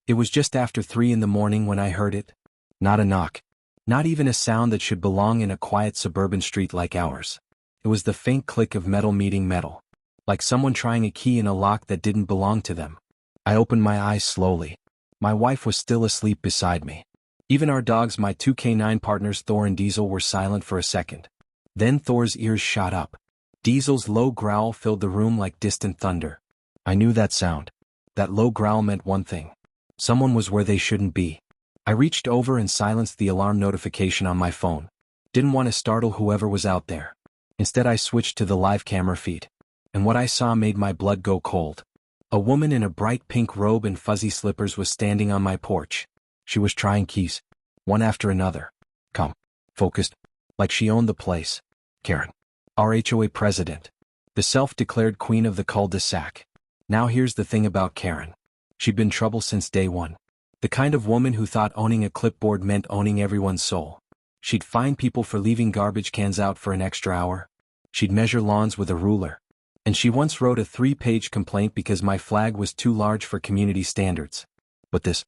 It was just after 3 in the morning when I heard it. Not a knock. Not even a sound that should belong in a quiet suburban street like ours. It was the faint click of metal meeting metal. Like someone trying a key in a lock that didn't belong to them. I opened my eyes slowly. My wife was still asleep beside me. Even our dogs, my two K-9 partners Thor and Diesel, were silent for a second. Then Thor's ears shot up. Diesel's low growl filled the room like distant thunder. I knew that sound. That low growl meant one thing. Someone was where they shouldn't be. I reached over and silenced the alarm notification on my phone. Didn't want to startle whoever was out there. Instead I switched to the live camera feed. And what I saw made my blood go cold. A woman in a bright pink robe and fuzzy slippers was standing on my porch. She was trying keys. One after another. Calm. Focused. Like she owned the place. Karen. Our HOA president. The self-declared queen of the cul-de-sac. Now here's the thing about Karen. She'd been trouble since day one. The kind of woman who thought owning a clipboard meant owning everyone's soul. She'd fine people for leaving garbage cans out for an extra hour. She'd measure lawns with a ruler. And she once wrote a 3-page complaint because my flag was too large for community standards. But this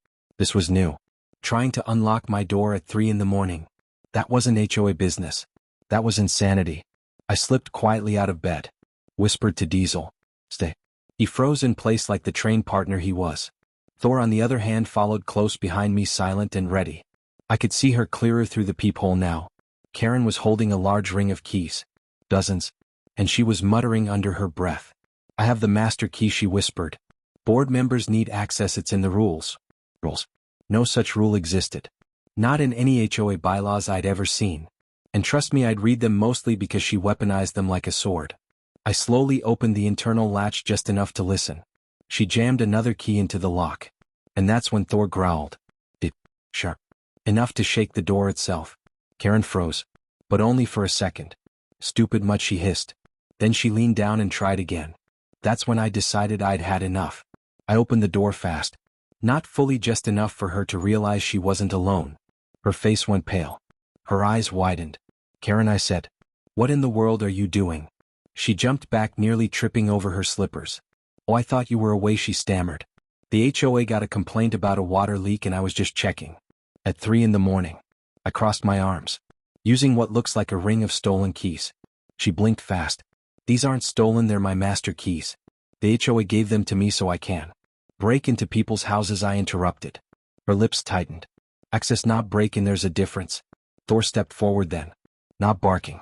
was new. Trying to unlock my door at 3 in the morning. That wasn't HOA business. That was insanity. I slipped quietly out of bed. Whispered to Diesel. Stay. He froze in place like the trained partner he was. Thor on the other hand followed close behind me, silent and ready. I could see her clearer through the peephole now. Karen was holding a large ring of keys. Dozens. And she was muttering under her breath. I have the master key, she whispered. Board members need access, it's in the rules. Rules. No such rule existed. Not in any HOA bylaws I'd ever seen. And trust me, I'd read them mostly because she weaponized them like a sword. I slowly opened the internal latch just enough to listen. She jammed another key into the lock. And that's when Thor growled. Deep. Sharp. Enough to shake the door itself. Karen froze. But only for a second. Stupid much, she hissed. Then she leaned down and tried again. That's when I decided I'd had enough. I opened the door fast. Not fully, just enough for her to realize she wasn't alone. Her face went pale. Her eyes widened. Karen, I said. What in the world are you doing? She jumped back, nearly tripping over her slippers. Oh, I thought you were away, she stammered. The HOA got a complaint about a water leak and I was just checking. At 3 in the morning. I crossed my arms. Using what looks like a ring of stolen keys. She blinked fast. These aren't stolen, they're my master keys. The HOA gave them to me so I can break into people's houses, I interrupted. Her lips tightened. Access, not break in, there's a difference. Thor stepped forward then. Not barking.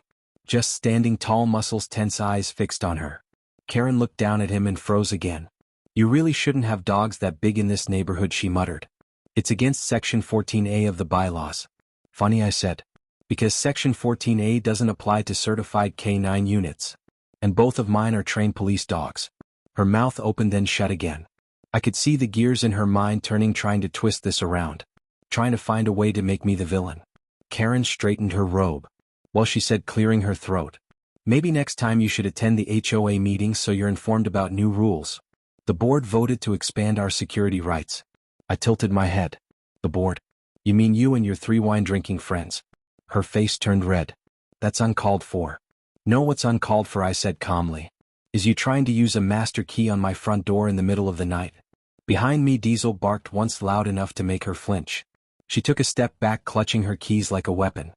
Just standing tall, muscles tense, eyes fixed on her. Karen looked down at him and froze again. You really shouldn't have dogs that big in this neighborhood, she muttered. It's against Section 14A of the bylaws. Funny, I said. Because Section 14A doesn't apply to certified K-9 units. And both of mine are trained police dogs. Her mouth opened then shut again. I could see the gears in her mind turning, trying to twist this around. Trying to find a way to make me the villain. Karen straightened her robe. Well, she said, clearing her throat. Maybe next time you should attend the HOA meeting so you're informed about new rules. The board voted to expand our security rights. I tilted my head. The board? You mean you and your 3 wine-drinking friends? Her face turned red. That's uncalled for. No, what's uncalled for, I said calmly, is you trying to use a master key on my front door in the middle of the night. Behind me, Diesel barked once loud enough to make her flinch. She took a step back, clutching her keys like a weapon.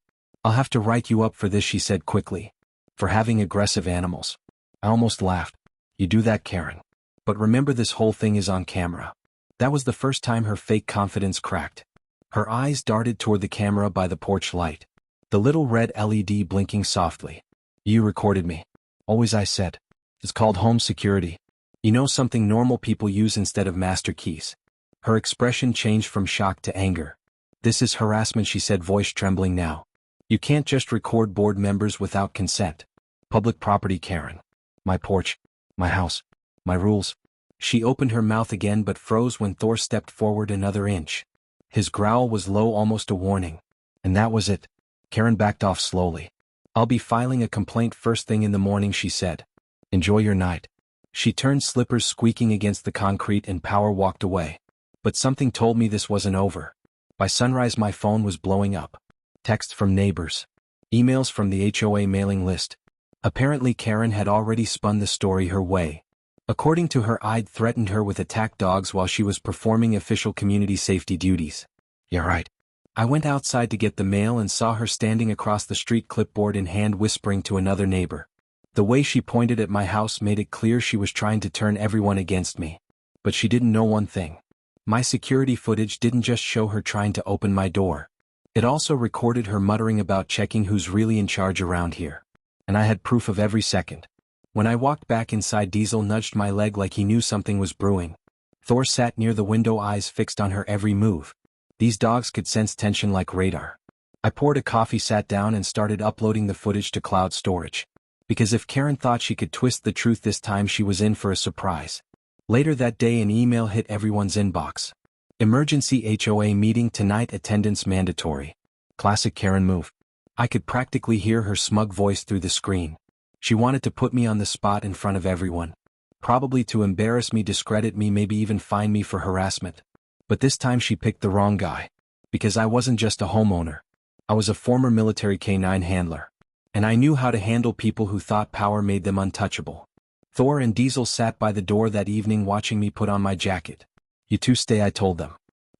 I'll have to write you up for this, she said quickly. For having aggressive animals. I almost laughed. You do that, Karen. But remember, this whole thing is on camera. That was the first time her fake confidence cracked. Her eyes darted toward the camera by the porch light. The little red LED blinking softly. You recorded me. Always, I said. It's called home security. You know, something normal people use instead of master keys. Her expression changed from shock to anger. This is harassment, she said, voice trembling now. You can't just record board members without consent. Public property, Karen. My porch. My house. My rules. She opened her mouth again but froze when Thor stepped forward another inch. His growl was low, almost a warning. And that was it. Karen backed off slowly. I'll be filing a complaint first thing in the morning, she said. Enjoy your night. She turned, slippers squeaking against the concrete, and power walked away. But something told me this wasn't over. By sunrise my phone was blowing up. Texts from neighbors. Emails from the HOA mailing list. Apparently Karen had already spun the story her way. According to her, I'd threatened her with attack dogs while she was performing official community safety duties. Yeah, right. I went outside to get the mail and saw her standing across the street, clipboard in hand, whispering to another neighbor. The way she pointed at my house made it clear she was trying to turn everyone against me. But she didn't know one thing. My security footage didn't just show her trying to open my door. It also recorded her muttering about checking who's really in charge around here. And I had proof of every second. When I walked back inside, Diesel nudged my leg like he knew something was brewing. Thor sat near the window, eyes fixed on her every move. These dogs could sense tension like radar. I poured a coffee, sat down, and started uploading the footage to cloud storage. Because if Karen thought she could twist the truth this time, she was in for a surprise. Later that day, an email hit everyone's inbox. Emergency HOA meeting tonight, attendance mandatory. Classic Karen move. I could practically hear her smug voice through the screen. She wanted to put me on the spot in front of everyone. Probably to embarrass me, discredit me, maybe even fine me for harassment. But this time she picked the wrong guy. Because I wasn't just a homeowner. I was a former military K-9 handler. And I knew how to handle people who thought power made them untouchable. Thor and Diesel sat by the door that evening watching me put on my jacket. You two stay, I told them.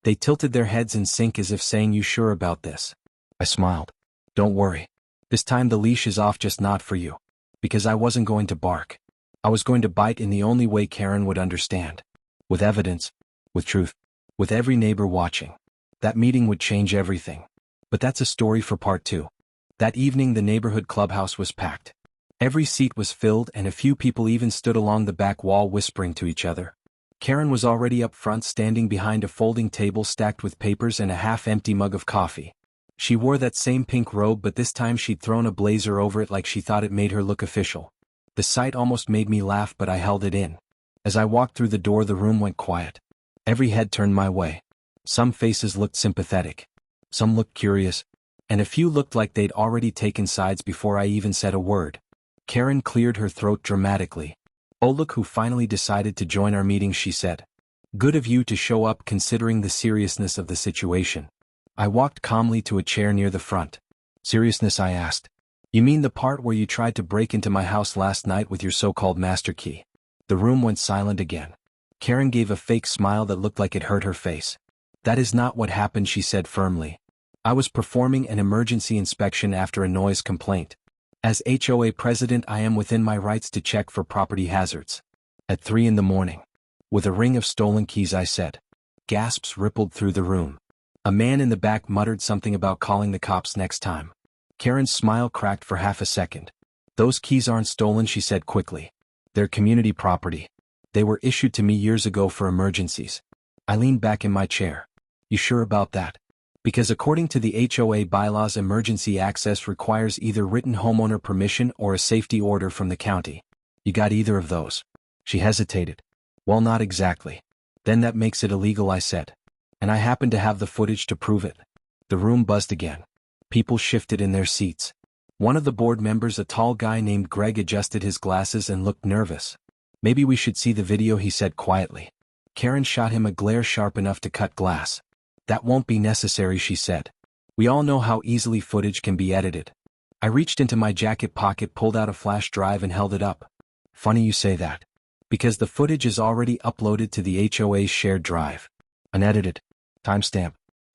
They tilted their heads in sync as if saying, you sure about this? I smiled. Don't worry. This time the leash is off, just not for you. Because I wasn't going to bark. I was going to bite in the only way Karen would understand. With evidence. With truth. With every neighbor watching. That meeting would change everything. But that's a story for part 2. That evening the neighborhood clubhouse was packed. Every seat was filled and a few people even stood along the back wall whispering to each other. Karen was already up front, standing behind a folding table stacked with papers and a half-empty mug of coffee. She wore that same pink robe, but this time she'd thrown a blazer over it like she thought it made her look official. The sight almost made me laugh, but I held it in. As I walked through the door, the room went quiet. Every head turned my way. Some faces looked sympathetic. Some looked curious. And a few looked like they'd already taken sides before I even said a word. Karen cleared her throat dramatically. Oh, look who finally decided to join our meeting, she said. Good of you to show up considering the seriousness of the situation. I walked calmly to a chair near the front. Seriousness, I asked. You mean the part where you tried to break into my house last night with your so-called master key? The room went silent again. Karen gave a fake smile that looked like it hurt her face. That is not what happened, she said firmly. I was performing an emergency inspection after a noise complaint. As HOA president, I am within my rights to check for property hazards. At 3 a.m. With a ring of stolen keys, I said. Gasps rippled through the room. A man in the back muttered something about calling the cops next time. Karen's smile cracked for half a second. Those keys aren't stolen, she said quickly. They're community property. They were issued to me years ago for emergencies. I leaned back in my chair. You sure about that? Because according to the HOA bylaws, emergency access requires either written homeowner permission or a safety order from the county. You got either of those? She hesitated. Well, not exactly. Then that makes it illegal, I said. And I happen to have the footage to prove it. The room buzzed again. People shifted in their seats. One of the board members, a tall guy named Greg, adjusted his glasses and looked nervous. Maybe we should see the video, he said quietly. Karen shot him a glare sharp enough to cut glass. That won't be necessary, she said. We all know how easily footage can be edited. I reached into my jacket pocket, pulled out a flash drive and held it up. Funny you say that. Because the footage is already uploaded to the HOA's shared drive. Unedited. Timestamp.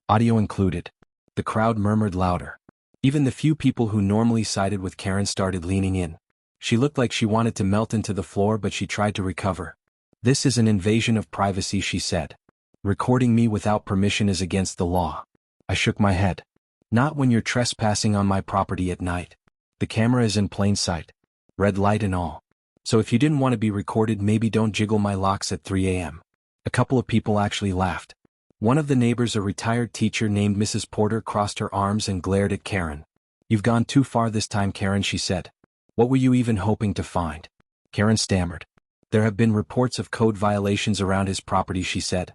Audio included. The crowd murmured louder. Even the few people who normally sided with Karen started leaning in. She looked like she wanted to melt into the floor, but she tried to recover. This is an invasion of privacy, she said. Recording me without permission is against the law. I shook my head. Not when you're trespassing on my property at night. The camera is in plain sight. Red light and all. So if you didn't want to be recorded, maybe don't jiggle my locks at 3 a.m. A couple of people actually laughed. One of the neighbors, a retired teacher named Mrs. Porter, crossed her arms and glared at Karen. You've gone too far this time, Karen, she said. What were you even hoping to find? Karen stammered. There have been reports of code violations around his property, she said.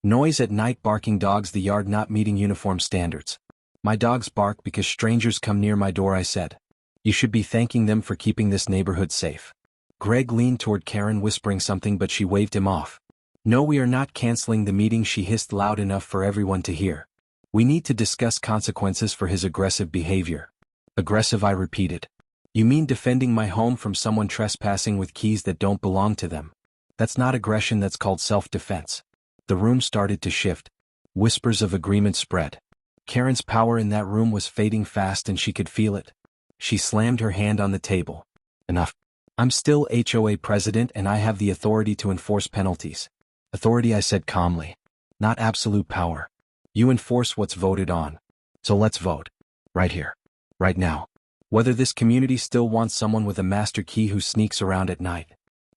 Noise at night, barking dogs, the yard not meeting uniform standards. My dogs bark because strangers come near my door, I said. You should be thanking them for keeping this neighborhood safe. Greg leaned toward Karen, whispering something, but she waved him off. No, we are not canceling the meeting, she hissed loud enough for everyone to hear. We need to discuss consequences for his aggressive behavior. Aggressive, I repeated. You mean defending my home from someone trespassing with keys that don't belong to them? That's not aggression, that's called self-defense. The room started to shift. Whispers of agreement spread. Karen's power in that room was fading fast and she could feel it. She slammed her hand on the table. Enough. I'm still HOA president and I have the authority to enforce penalties. Authority, I said calmly. Not absolute power. You enforce what's voted on. So let's vote. Right here. Right now. Whether this community still wants someone with a master key who sneaks around at night.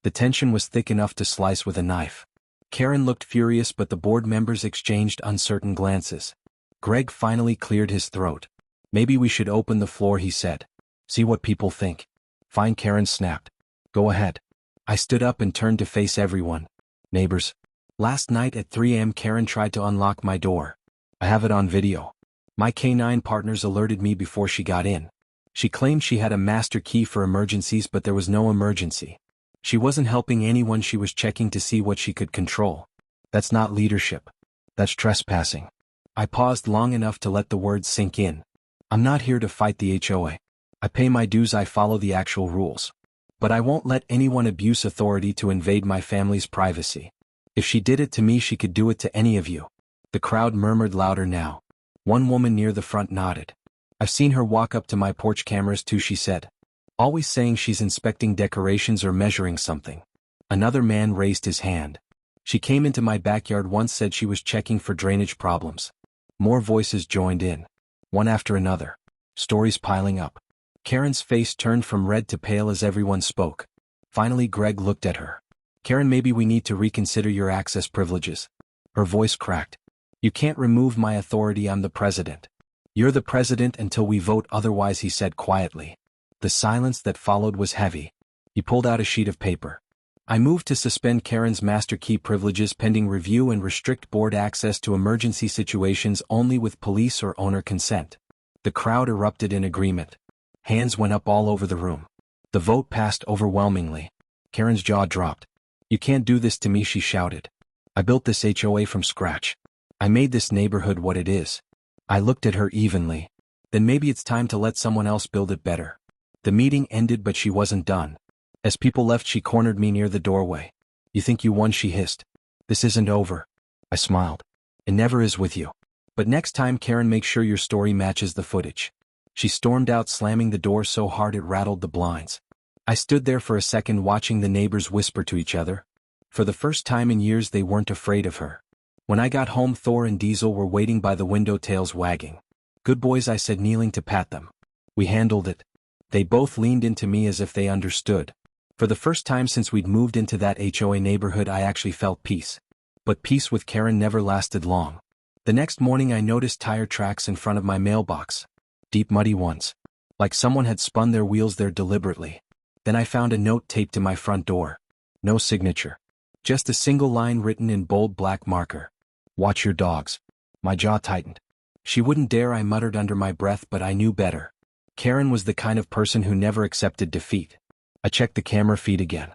The tension was thick enough to slice with a knife. Karen looked furious but the board members exchanged uncertain glances. Greg finally cleared his throat. Maybe we should open the floor, he said. See what people think. Fine, Karen snapped. Go ahead. I stood up and turned to face everyone. Neighbors. Last night at 3 a.m. Karen tried to unlock my door. I have it on video. My K-9 partners alerted me before she got in. She claimed she had a master key for emergencies but there was no emergency. She wasn't helping anyone, she was checking to see what she could control. That's not leadership. That's trespassing. I paused long enough to let the words sink in. I'm not here to fight the HOA. I pay my dues, I follow the actual rules. But I won't let anyone abuse authority to invade my family's privacy. If she did it to me, she could do it to any of you. The crowd murmured louder now. One woman near the front nodded. I've seen her walk up to my porch cameras too, she said. Always saying she's inspecting decorations or measuring something. Another man raised his hand. She came into my backyard once, said she was checking for drainage problems. More voices joined in. One after another. Stories piling up. Karen's face turned from red to pale as everyone spoke. Finally Greg looked at her. Karen, maybe we need to reconsider your access privileges. Her voice cracked. You can't remove my authority, I'm the president. You're the president until we vote otherwise, he said quietly. The silence that followed was heavy. He pulled out a sheet of paper. I move to suspend Karen's master key privileges pending review and restrict board access to emergency situations only with police or owner consent. The crowd erupted in agreement. Hands went up all over the room. The vote passed overwhelmingly. Karen's jaw dropped. You can't do this to me, she shouted. I built this HOA from scratch. I made this neighborhood what it is. I looked at her evenly. Then maybe it's time to let someone else build it better. The meeting ended but she wasn't done. As people left, she cornered me near the doorway. You think you won, she hissed. This isn't over. I smiled. It never is with you. But next time, Karen, make sure your story matches the footage. She stormed out, slamming the door so hard it rattled the blinds. I stood there for a second watching the neighbors whisper to each other. For the first time in years they weren't afraid of her. When I got home, Thor and Diesel were waiting by the window, tails wagging. Good boys, I said, kneeling to pat them. We handled it. They both leaned into me as if they understood. For the first time since we'd moved into that HOA neighborhood, I actually felt peace. But peace with Karen never lasted long. The next morning I noticed tire tracks in front of my mailbox. Deep, muddy ones. Like someone had spun their wheels there deliberately. Then I found a note taped to my front door. No signature. Just a single line written in bold black marker. Watch your dogs. My jaw tightened. She wouldn't dare, I muttered under my breath, but I knew better. Karen was the kind of person who never accepted defeat. I checked the camera feed again.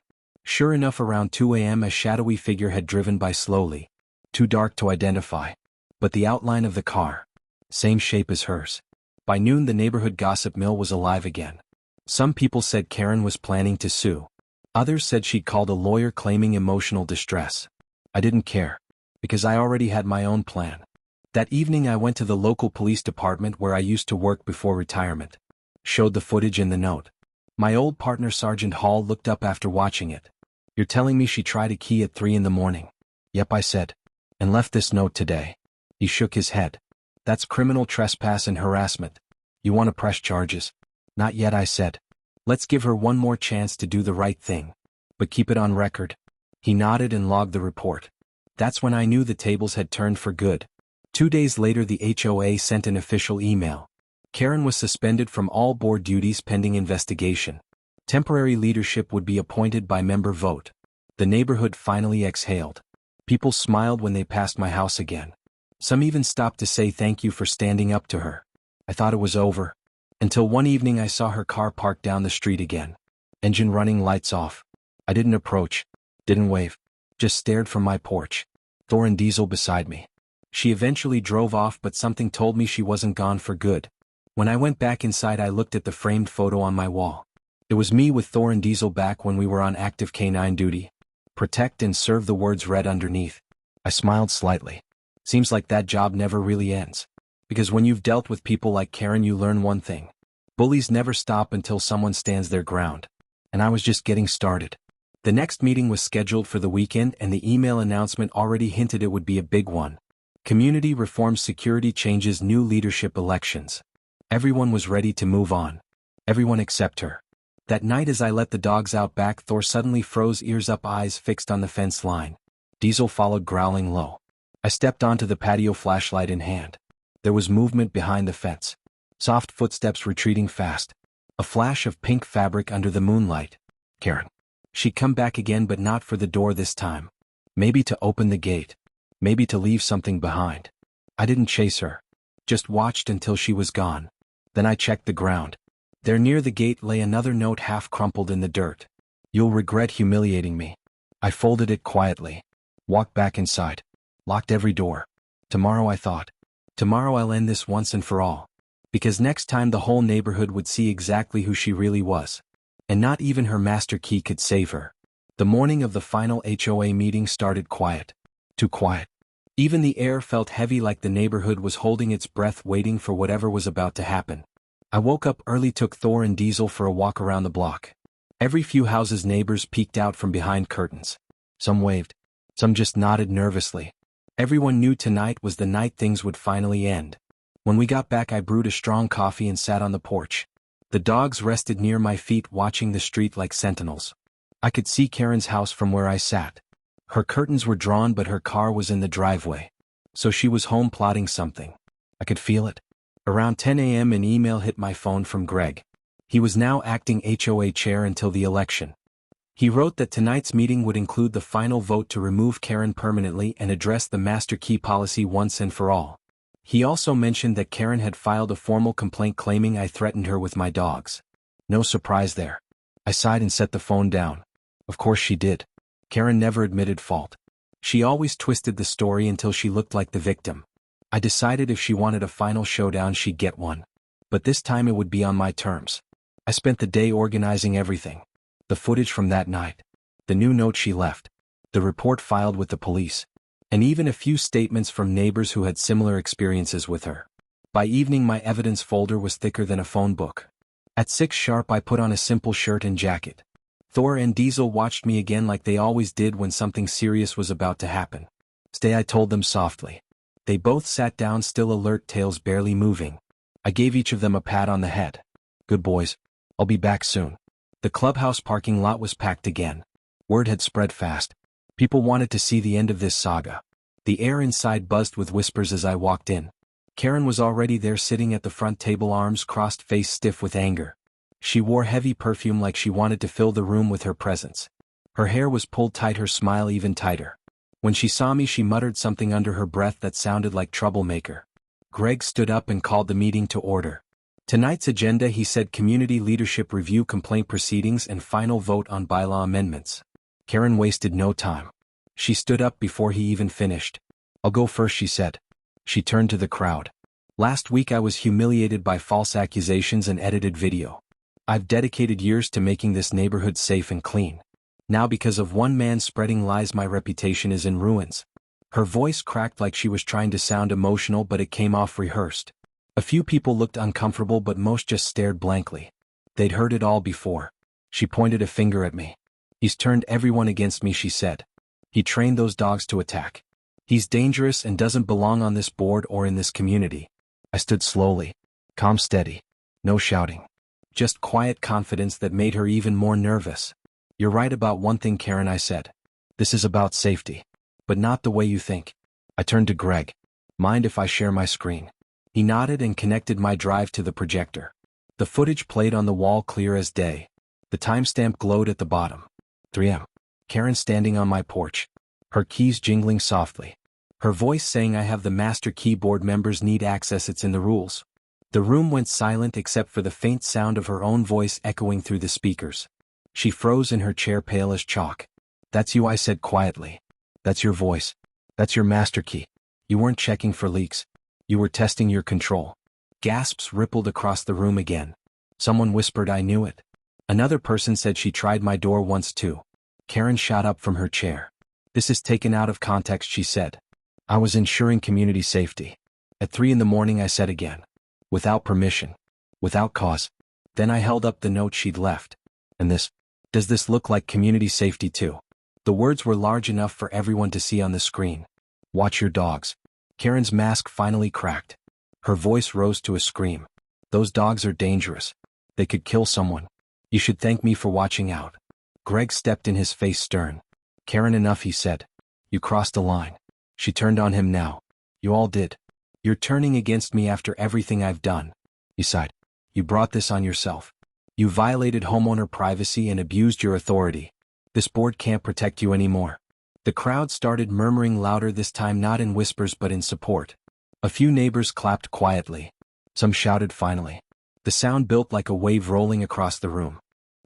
Sure enough, around 2 a.m. a shadowy figure had driven by slowly. Too dark to identify. But the outline of the car. Same shape as hers. By noon the neighborhood gossip mill was alive again. Some people said Karen was planning to sue. Others said she'd called a lawyer claiming emotional distress. I didn't care. Because I already had my own plan. That evening I went to the local police department where I used to work before retirement. Showed the footage in the note. My old partner Sergeant Hall looked up after watching it. You're telling me she tried a key at 3 in the morning? Yep, I said. And left this note today. He shook his head. That's criminal trespass and harassment. You want to press charges? Not yet, I said. Let's give her one more chance to do the right thing. But keep it on record. He nodded and logged the report. That's when I knew the tables had turned for good. 2 days later the HOA sent an official email. Karen was suspended from all board duties pending investigation. Temporary leadership would be appointed by member vote. The neighborhood finally exhaled. People smiled when they passed my house again. Some even stopped to say thank you for standing up to her. I thought it was over. Until one evening I saw her car parked down the street again. Engine running, lights off. I didn't approach. Didn't wave. Just stared from my porch. Thor and Diesel beside me. She eventually drove off, but something told me she wasn't gone for good. When I went back inside I looked at the framed photo on my wall. It was me with Thor and Diesel back when we were on active K-9 duty. Protect and serve, the words read underneath. I smiled slightly. Seems like that job never really ends. Because when you've dealt with people like Karen, you learn one thing. Bullies never stop until someone stands their ground. And I was just getting started. The next meeting was scheduled for the weekend, and the email announcement already hinted it would be a big one. Community reform, security changes, new leadership, elections. Everyone was ready to move on. Everyone except her. That night, as I let the dogs out back, Thor suddenly froze, ears up, eyes fixed on the fence line. Diesel followed, growling low. I stepped onto the patio, flashlight in hand. There was movement behind the fence. Soft footsteps retreating fast. A flash of pink fabric under the moonlight. Karen. She'd come back again, but not for the door this time. Maybe to open the gate. Maybe to leave something behind. I didn't chase her. Just watched until she was gone. Then I checked the ground. There near the gate lay another note, half crumpled in the dirt. You'll regret humiliating me. I folded it quietly. Walked back inside. Locked every door. Tomorrow, I thought. Tomorrow I'll end this once and for all. Because next time the whole neighborhood would see exactly who she really was. And not even her master key could save her. The morning of the final HOA meeting started quiet. Too quiet. Even the air felt heavy, like the neighborhood was holding its breath, waiting for whatever was about to happen. I woke up early, took Thor and Diesel for a walk around the block. Every few houses, neighbors peeked out from behind curtains. Some waved. Some just nodded nervously. Everyone knew tonight was the night things would finally end. When we got back, I brewed a strong coffee and sat on the porch. The dogs rested near my feet, watching the street like sentinels. I could see Karen's house from where I sat. Her curtains were drawn, but her car was in the driveway. So she was home, plotting something. I could feel it. Around 10 a.m. an email hit my phone from Greg. He was now acting HOA chair until the election. He wrote that tonight's meeting would include the final vote to remove Karen permanently and address the master key policy once and for all. He also mentioned that Karen had filed a formal complaint claiming I threatened her with my dogs. No surprise there. I sighed and set the phone down. Of course she did. Karen never admitted fault. She always twisted the story until she looked like the victim. I decided if she wanted a final showdown, she'd get one. But this time it would be on my terms. I spent the day organizing everything. The footage from that night. The new note she left. The report filed with the police. And even a few statements from neighbors who had similar experiences with her. By evening my evidence folder was thicker than a phone book. At 6 sharp I put on a simple shirt and jacket. Thor and Diesel watched me again, like they always did when something serious was about to happen. Stay, I told them softly. They both sat down, still alert, tails barely moving. I gave each of them a pat on the head. Good boys. I'll be back soon. The clubhouse parking lot was packed again. Word had spread fast. People wanted to see the end of this saga. The air inside buzzed with whispers as I walked in. Karen was already there, sitting at the front table, arms crossed, face stiff with anger. She wore heavy perfume, like she wanted to fill the room with her presence. Her hair was pulled tight, her smile even tighter. When she saw me, she muttered something under her breath that sounded like troublemaker. Greg stood up and called the meeting to order. Tonight's agenda, he said: community leadership review, complaint proceedings, and final vote on bylaw amendments. Karen wasted no time. She stood up before he even finished. I'll go first, she said. She turned to the crowd. Last week I was humiliated by false accusations and edited video. I've dedicated years to making this neighborhood safe and clean. Now, because of one man spreading lies, my reputation is in ruins. Her voice cracked like she was trying to sound emotional, but it came off rehearsed. A few people looked uncomfortable, but most just stared blankly. They'd heard it all before. She pointed a finger at me. He's turned everyone against me, she said. He trained those dogs to attack. He's dangerous and doesn't belong on this board or in this community. I stood slowly. Calm, steady. No shouting. Just quiet confidence that made her even more nervous. You're right about one thing, Karen, I said. This is about safety. But not the way you think. I turned to Greg. Mind if I share my screen? He nodded and connected my drive to the projector. The footage played on the wall, clear as day. The timestamp glowed at the bottom. 3 a.m. Karen standing on my porch. Her keys jingling softly. Her voice saying, I have the master key, board members need access, it's in the rules. The room went silent except for the faint sound of her own voice echoing through the speakers. She froze in her chair, pale as chalk. That's you, I said quietly. That's your voice. That's your master key. You weren't checking for leaks. You were testing your control. Gasps rippled across the room again. Someone whispered, I knew it. Another person said she tried my door once too. Karen shot up from her chair. This is taken out of context, she said. I was ensuring community safety. At 3 in the morning I said again. Without permission. Without cause. Then I held up the note she'd left. And this? Does this look like community safety too? The words were large enough for everyone to see on the screen. Watch your dogs. Karen's mask finally cracked. Her voice rose to a scream. Those dogs are dangerous. They could kill someone. You should thank me for watching out. Greg stepped in, his face stern. Karen, enough, he said. You crossed a line. She turned on him now. You all did. You're turning against me after everything I've done. He sighed. You brought this on yourself. You violated homeowner privacy and abused your authority. This board can't protect you anymore. The crowd started murmuring louder, this time not in whispers but in support. A few neighbors clapped quietly. Some shouted finally. The sound built like a wave rolling across the room.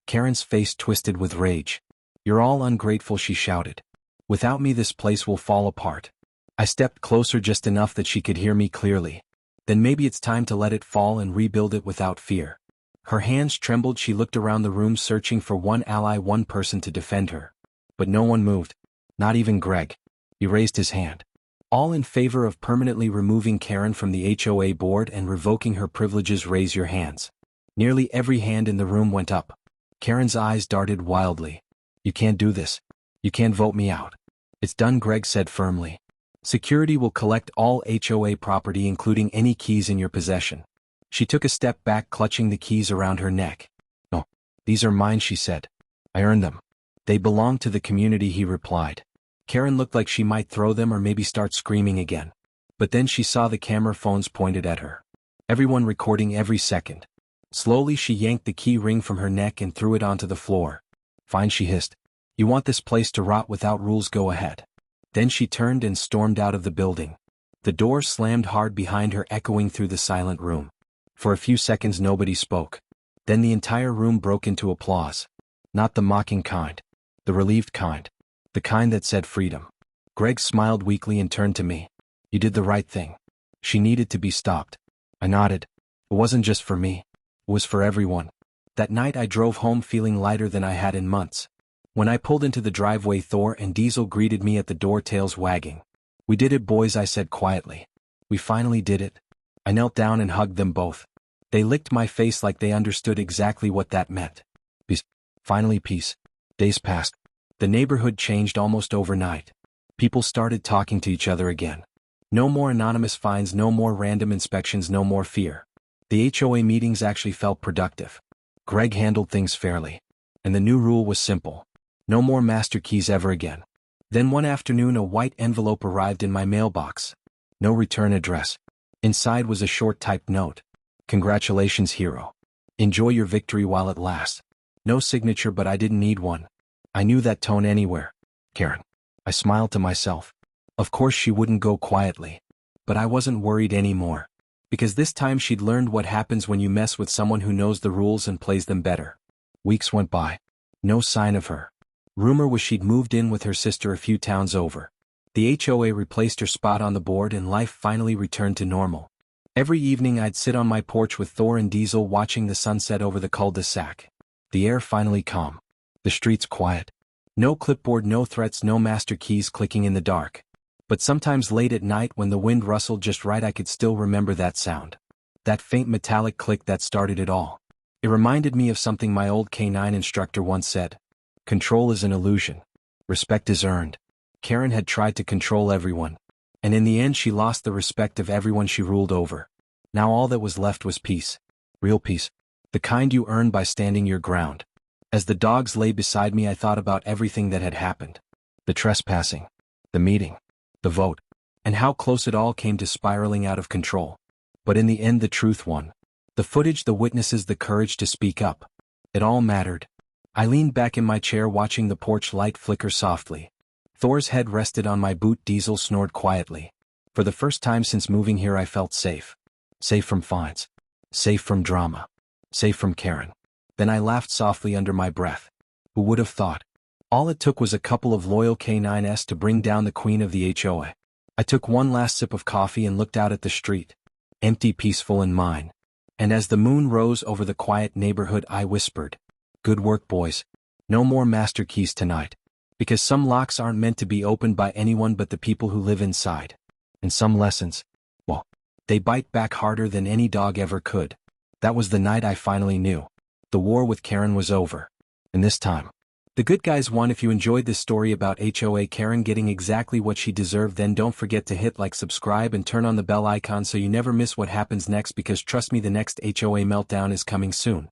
Karen's face twisted with rage. You're all ungrateful, she shouted. Without me this place will fall apart. I stepped closer just enough that she could hear me clearly. Then maybe it's time to let it fall and rebuild it without fear. Her hands trembled, she looked around the room searching for one ally, one person to defend her. But no one moved. Not even Greg. He raised his hand. All in favor of permanently removing Karen from the HOA board and revoking her privileges, raise your hands. Nearly every hand in the room went up. Karen's eyes darted wildly. You can't do this. You can't vote me out. It's done, Greg said firmly. Security will collect all HOA property, including any keys in your possession. She took a step back, clutching the keys around her neck. No, these are mine, she said. I earned them. They belong to the community, he replied. Karen looked like she might throw them or maybe start screaming again. But then she saw the camera phones pointed at her. Everyone recording every second. Slowly she yanked the key ring from her neck and threw it onto the floor. Fine, she hissed. You want this place to rot without rules? Go ahead. Then she turned and stormed out of the building. The door slammed hard behind her, echoing through the silent room. For a few seconds nobody spoke. Then the entire room broke into applause. Not the mocking kind. The relieved kind. The kind that said freedom. Greg smiled weakly and turned to me. You did the right thing. She needed to be stopped. I nodded. It wasn't just for me. It was for everyone. That night I drove home feeling lighter than I had in months. When I pulled into the driveway, Thor and Diesel greeted me at the door, tails wagging. We did it, boys, I said quietly. We finally did it. I knelt down and hugged them both. They licked my face like they understood exactly what that meant. Peace. Finally peace. Days passed. The neighborhood changed almost overnight. People started talking to each other again. No more anonymous fines, no more random inspections, no more fear. The HOA meetings actually felt productive. Greg handled things fairly. And the new rule was simple. No more master keys ever again. Then one afternoon a white envelope arrived in my mailbox. No return address. Inside was a short typed note. Congratulations, hero. Enjoy your victory while it lasts. No signature, but I didn't need one. I knew that tone anywhere. Karen. I smiled to myself. Of course she wouldn't go quietly. But I wasn't worried anymore. Because this time she'd learned what happens when you mess with someone who knows the rules and plays them better. Weeks went by. No sign of her. Rumor was she'd moved in with her sister a few towns over. The HOA replaced her spot on the board and life finally returned to normal. Every evening I'd sit on my porch with Thor and Diesel watching the sunset over the cul-de-sac. The air finally calm. The streets quiet. No clipboard, no threats, no master keys clicking in the dark. But sometimes late at night when the wind rustled just right I could still remember that sound. That faint metallic click that started it all. It reminded me of something my old K-9 instructor once said. Control is an illusion. Respect is earned. Karen had tried to control everyone. And in the end she lost the respect of everyone she ruled over. Now all that was left was peace. Real peace. The kind you earn by standing your ground. As the dogs lay beside me I thought about everything that had happened. The trespassing. The meeting. The vote. And how close it all came to spiraling out of control. But in the end the truth won. The footage, the witnesses, the courage to speak up. It all mattered. I leaned back in my chair watching the porch light flicker softly. Thor's head rested on my boot. Diesel snored quietly. For the first time since moving here I felt safe. Safe from fines. Safe from drama. Safe from Karen. Then I laughed softly under my breath. Who would have thought? All it took was a couple of loyal K-9s to bring down the queen of the HOA. I took one last sip of coffee and looked out at the street. Empty, peaceful, and mine. And as the moon rose over the quiet neighborhood I whispered. Good work, boys. No more master keys tonight. Because some locks aren't meant to be opened by anyone but the people who live inside. And some lessons, well, they bite back harder than any dog ever could. That was the night I finally knew. The war with Karen was over. And this time, the good guys won. If you enjoyed this story about HOA Karen getting exactly what she deserved, then don't forget to hit like, subscribe, and turn on the bell icon so you never miss what happens next, because trust me, the next HOA meltdown is coming soon.